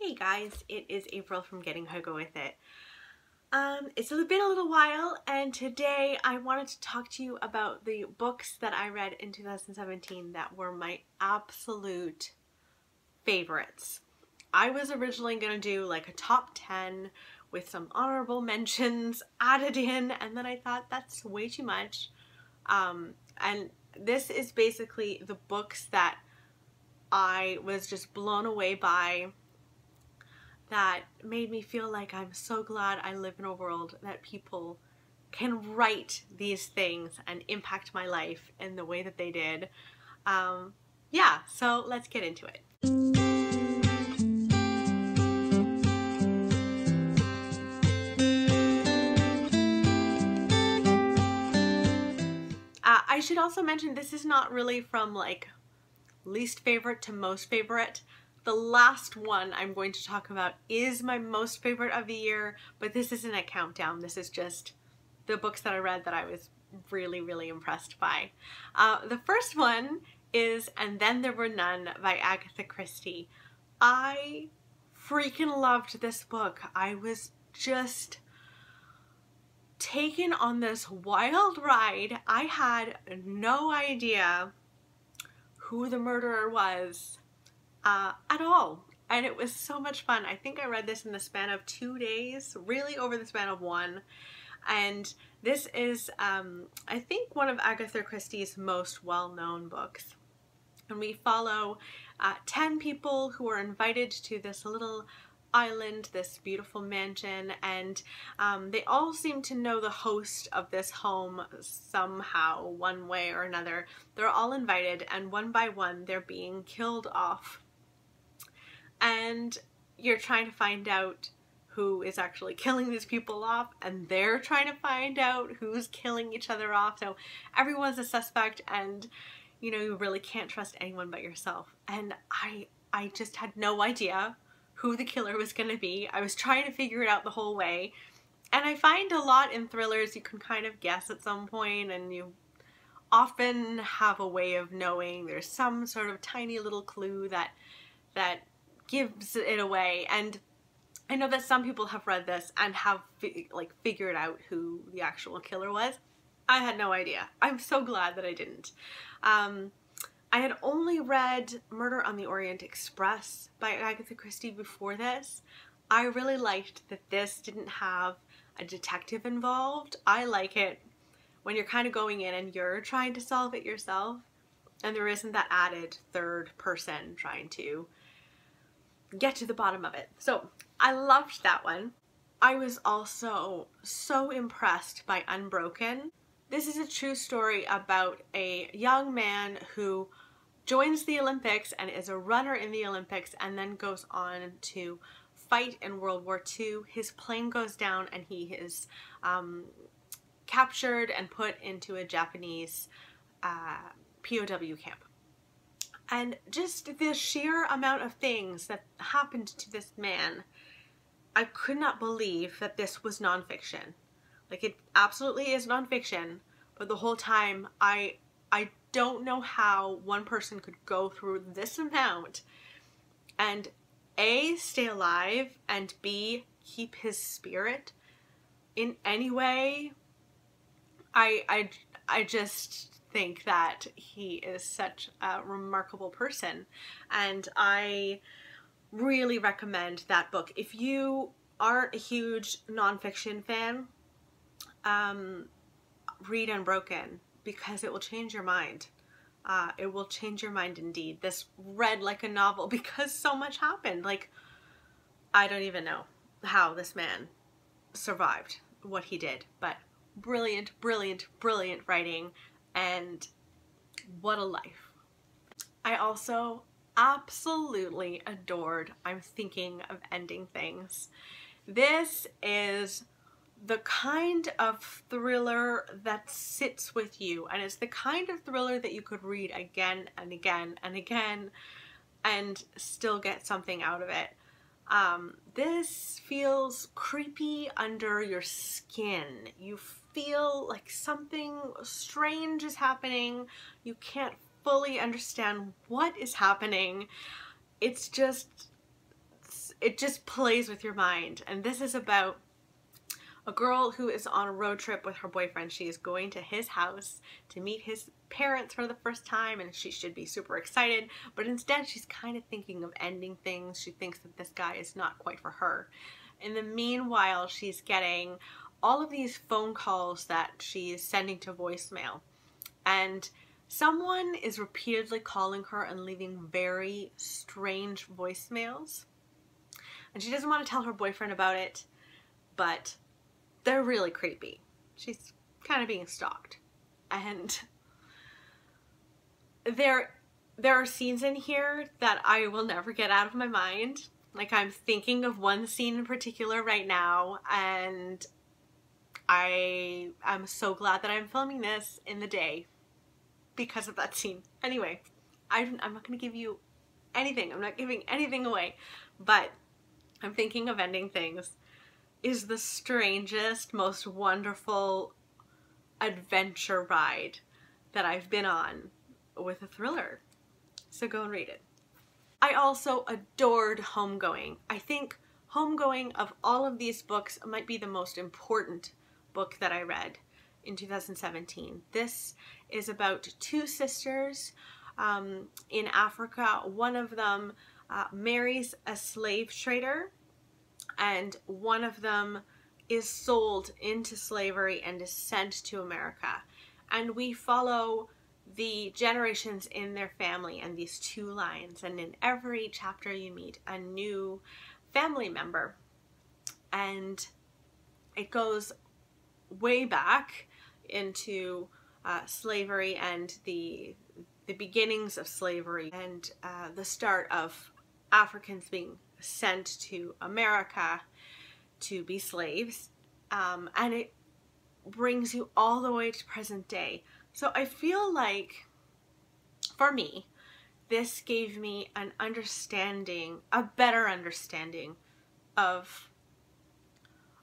Hey guys, it is April from Getting How Go With It. It's been a little while, and today I wanted to talk to you about the books that I read in 2017 that were my absolute favorites. I was originally going to do like a top 10 with some honorable mentions added in, and then I thought that's way too much. And this is basically the books that I was just blown away by, that made me feel like I'm so glad I live in a world that people can write these things and impact my life in the way that they did. Yeah, so let's get into it. I should also mention this is not really from like least favorite to most favorite. The last one I'm going to talk about is my most favorite of the year, but this isn't a countdown. This is just the books that I read that I was really impressed by. The first one is And Then There Were None by Agatha Christie. I freaking loved this book. I was just taken on this wild ride. I had no idea who the murderer was at all, and it was so much fun. I think I read this in the span of 2 days, really over the span of one, and this is I think one of Agatha Christie's most well-known books, and we follow 10 people who are invited to this little island, this beautiful mansion, and they all seem to know the host of this home somehow, one way or another. They're all invited, and one by one they're being killed off, and you're trying to find out who is actually killing these people off, and they're trying to find out who's killing each other off. So everyone's a suspect, and you know, you really can't trust anyone but yourself. And I just had no idea who the killer was going to be. I was trying to figure it out the whole way. And I find a lot in thrillers you can kind of guess at some point, and you often have a way of knowing. There's some sort of tiny little clue that gives it away. And I know that some people have read this and have figured out who the actual killer was. I had no idea. I'm so glad that I didn't. I had only read Murder on the Orient Express by Agatha Christie before this. I really liked that this didn't have a detective involved. I like it when you're kind of going in and you're trying to solve it yourself, and there isn't that added third person trying to get to the bottom of it. So I loved that one. I was also so impressed by Unbroken. This is a true story about a young man who joins the Olympics and is a runner in the Olympics, and then goes on to fight in World War II. His plane goes down and he is captured and put into a Japanese POW camp. And just the sheer amount of things that happened to this man, I could not believe that this was nonfiction. Like, it absolutely is nonfiction, but the whole time I don't know how one person could go through this amount and A, stay alive, and B, keep his spirit in any way. I just think that he is such a remarkable person, and I really recommend that book. If you aren't a huge nonfiction fan, read Unbroken, because it will change your mind. It will change your mind indeed. This read like a novel because so much happened. Like, I don't even know how this man survived what he did, but brilliant writing, and what a life. I also absolutely adored I'm Thinking of Ending Things. This is the kind of thriller that sits with you, and it's the kind of thriller that you could read again and again and again and still get something out of it. This feels creepy under your skin. You feel like something strange is happening. You can't fully understand what is happening. It's just it just plays with your mind. And this is about a girl who is on a road trip with her boyfriend. She is going to his house to meet his parents for the first time, and she should be super excited, but instead she's kind of thinking of ending things. She thinks that this guy is not quite for her. In the meanwhile, she's getting all of these phone calls that she's sending to voicemail, and someone is repeatedly calling her and leaving very strange voicemails, and she doesn't want to tell her boyfriend about it, but they're really creepy. She's kind of being stalked. And there are scenes in here that I will never get out of my mind. Like, I'm thinking of one scene in particular right now, and I'm so glad that I'm filming this in the day because of that scene. Anyway, I'm not going to give you anything. I'm not giving anything away, but I'm thinking of ending things is the strangest, most wonderful adventure ride that I've been on with a thriller. So go and read it. I also adored Homegoing. I think Homegoing, of all of these books, might be the most important book that I read in 2017. This is about two sisters in Africa. One of them marries a slave trader, and one of them is sold into slavery and is sent to America. And we follow the generations in their family and these two lines. And in every chapter you meet a new family member. And it goes way back into slavery and the beginnings of slavery and the start of Africans being sent to America to be slaves, and it brings you all the way to present day. So I feel like, for me, this gave me an understanding, a better understanding of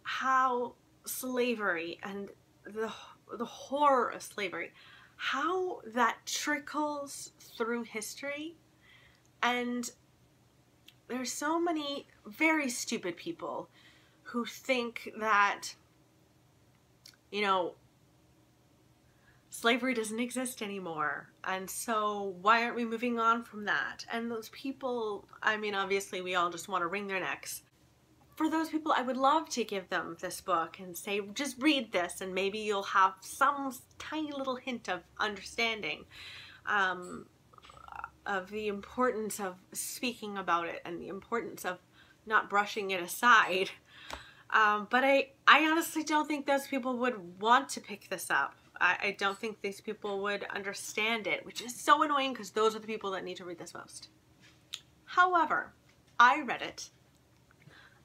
how slavery and the horror of slavery, how that trickles through history. And there's so many very stupid people who think that, you know, slavery doesn't exist anymore, and so why aren't we moving on from that? And those people, I mean, obviously we all just want to wring their necks. For those people, I would love to give them this book and say, just read this and maybe you'll have some tiny little hint of understanding of the importance of speaking about it and the importance of not brushing it aside. But I honestly don't think those people would want to pick this up. I don't think these people would understand it, which is so annoying because those are the people that need to read this most. However, I read it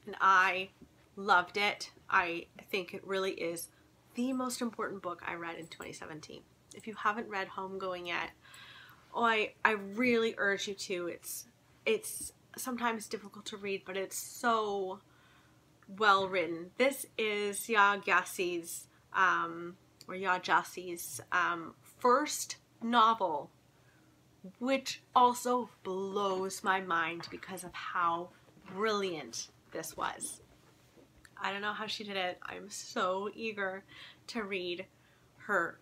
and I loved it. I think it really is the most important book I read in 2017. If you haven't read Homegoing yet, I really urge you to. It's sometimes difficult to read, but it's so well written. This is Ya Jassi's first novel, which also blows my mind because of how brilliant this was. I don't know how she did it. I'm so eager to read her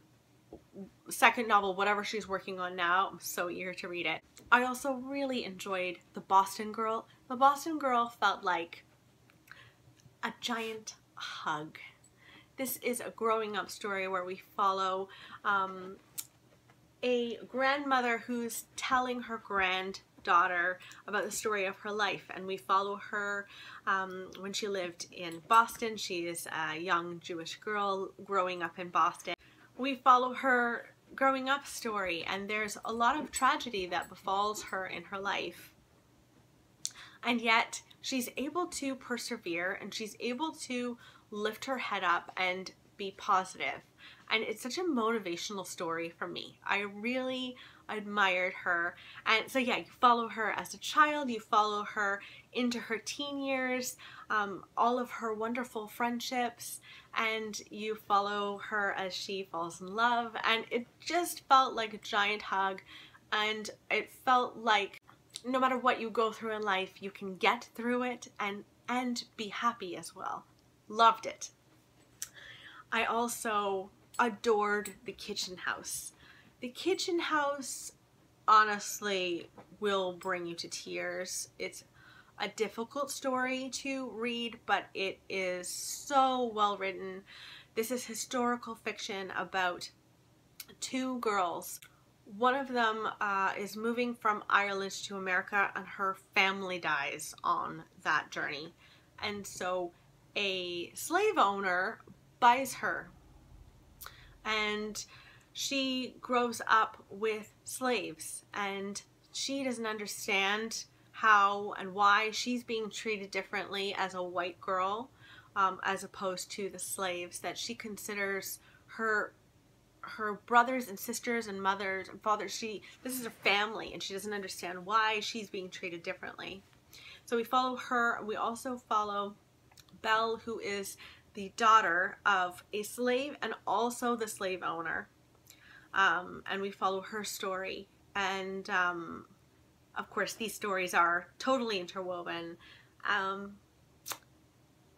second novel, whatever she's working on now. I'm so eager to read it. I also really enjoyed The Boston Girl. The Boston Girl felt like a giant hug. This is a growing up story where we follow a grandmother who's telling her granddaughter about the story of her life, and we follow her when she lived in Boston. She is a young Jewish girl growing up in Boston. We follow her growing up story, and there's a lot of tragedy that befalls her in her life. And yet she's able to persevere, and she's able to lift her head up and be positive. And it's such a motivational story for me. I really admired her. And so yeah, you follow her as a child, you follow her into her teen years, all of her wonderful friendships, and you follow her as she falls in love. And it just felt like a giant hug, and it felt like no matter what you go through in life, you can get through it and be happy as well. Loved it. I also adored The Kitchen House. The Kitchen House honestly will bring you to tears. It's a difficult story to read, but it is so well written. This is historical fiction about two girls. One of them is moving from Ireland to America, and her family dies on that journey. And so a slave owner buys her, and she grows up with slaves, and she doesn't understand how and why she's being treated differently as a white girl, as opposed to the slaves that she considers her brothers and sisters and mothers and fathers. This is her family, and she doesn't understand why she's being treated differently. So we follow her. We also follow Belle, who is the daughter of a slave and also the slave owner. And we follow her story. And of course, these stories are totally interwoven.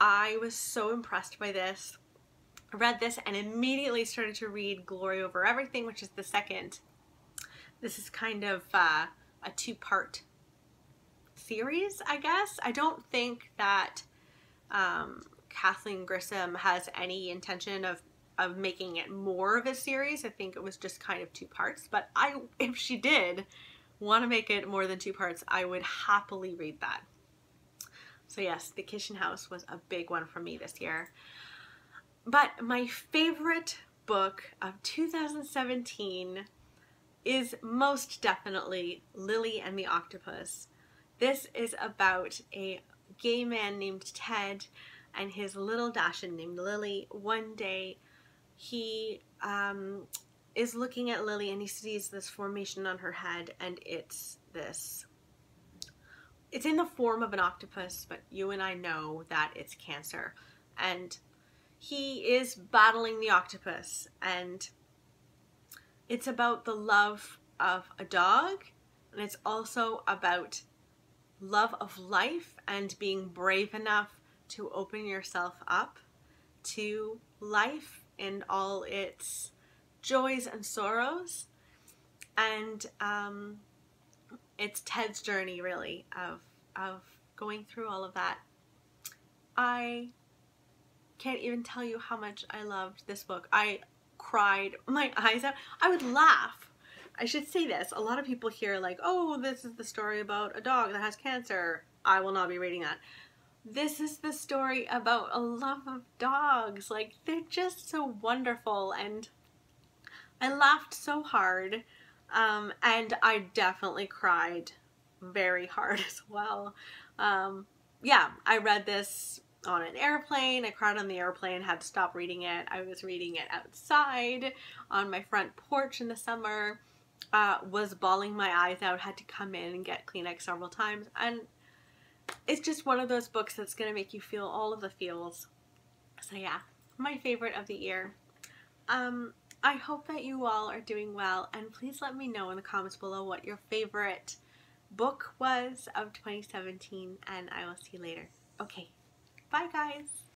I was so impressed by this. I read this and immediately started to read Glory Over Everything, which is the second. This is kind of a two-part series, I guess. I don't think that Kathleen Grissom has any intention of making it more of a series. I think it was just kind of two parts, but if she did want to make it more than two parts, I would happily read that. So yes, The Kitchen House was a big one for me this year. But my favorite book of 2017 is most definitely Lily and the Octopus. This is about a gay man named Ted and his little Dachshund named Lily. One day he is looking at Lily and he sees this formation on her head, and it's in the form of an octopus, but you and I know that it's cancer. And he is battling the octopus, and it's about the love of a dog, and it's also about love of life and being brave enough to open yourself up to life and all its joys and sorrows. And it's Ted's journey, really, of going through all of that. I can't even tell you how much I loved this book. I cried my eyes out. I would laugh. I should say this. A lot of people hear like, oh, this is the story about a dog that has cancer. I will not be reading that. This is the story about a love of dogs. Like, they're just so wonderful, and I laughed so hard, and I definitely cried very hard as well. Yeah, I read this on an airplane. I cried on the airplane, had to stop reading it. I was reading it outside on my front porch in the summer, was bawling my eyes out, had to come in and get Kleenex several times, and it's just one of those books that's going to make you feel all of the feels. So yeah, my favorite of the year. I hope that you all are doing well, and please let me know in the comments below what your favorite book was of 2017, and I will see you later. Okay, bye guys!